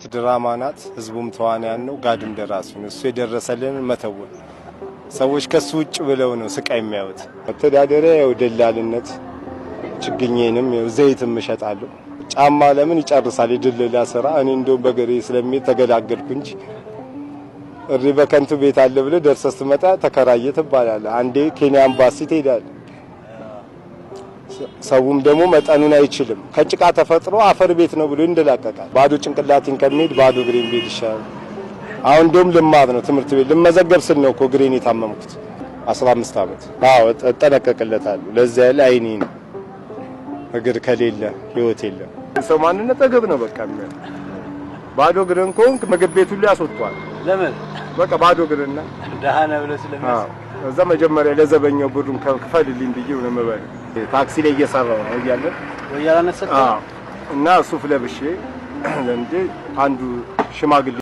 ድራማ ናት። ህዝቡም ተዋናያን ነው። ጋድም ደራሲ ነው። እሱ የደረሰልን መተወን ሰዎች ከሱ ውጭ ብለው ነው ስቃይ የሚያዩት። መተዳደሪያ ያው ደላልነት፣ ችግኝንም ዘይትም እሸጣለሁ። ጫማ ለምን ይጨርሳል የድልላ ስራ። እኔ እንደው በገሬ ስለሚሄድ ተገላገልኩ እንጂ እሪ በከንቱ ቤት አለ ብለ ደርሰህ ስትመጣ ተከራየ ትባላለህ። አንዴ ኬንያ ኤምባሲ ትሄዳለህ። ሰውም ደግሞ መጠኑን አይችልም። ከጭቃ ተፈጥሮ አፈር ቤት ነው ብሎ እንደላቀቃል። ባዶ ጭንቅላቴን ከመሄድ ባዶ ግሬን ቤት ይሻላል። አሁን እንደውም ልማር ነው ትምህርት ቤት ልመዘገብ ስል ነው እኮ ግሬን የታመምኩት 15 አመት። አዎ እጠነቀቅለታለሁ። ለዛ ያለ አይኔ ነው። እግር ከሌለ ህይወት የለም። ሰው ማንነት እግር ነው በቃ የሚያ ባዶ ግሬን ኮንክ ምግብ ቤት ሁሉ ያስወጣዋል። ለምን በቃ ባዶ ግሬና ደሃና ብለህ ስለሚያስ እዛ መጀመሪያ ለዘበኛው ብሩን ከፈልልኝ ብዬ ነው መባል ታክሲ ላይ እየሰራው ነው እያለን ወያላነሰ እና ሱፍ ለብሼ ለምዴ አንዱ ሽማግሌ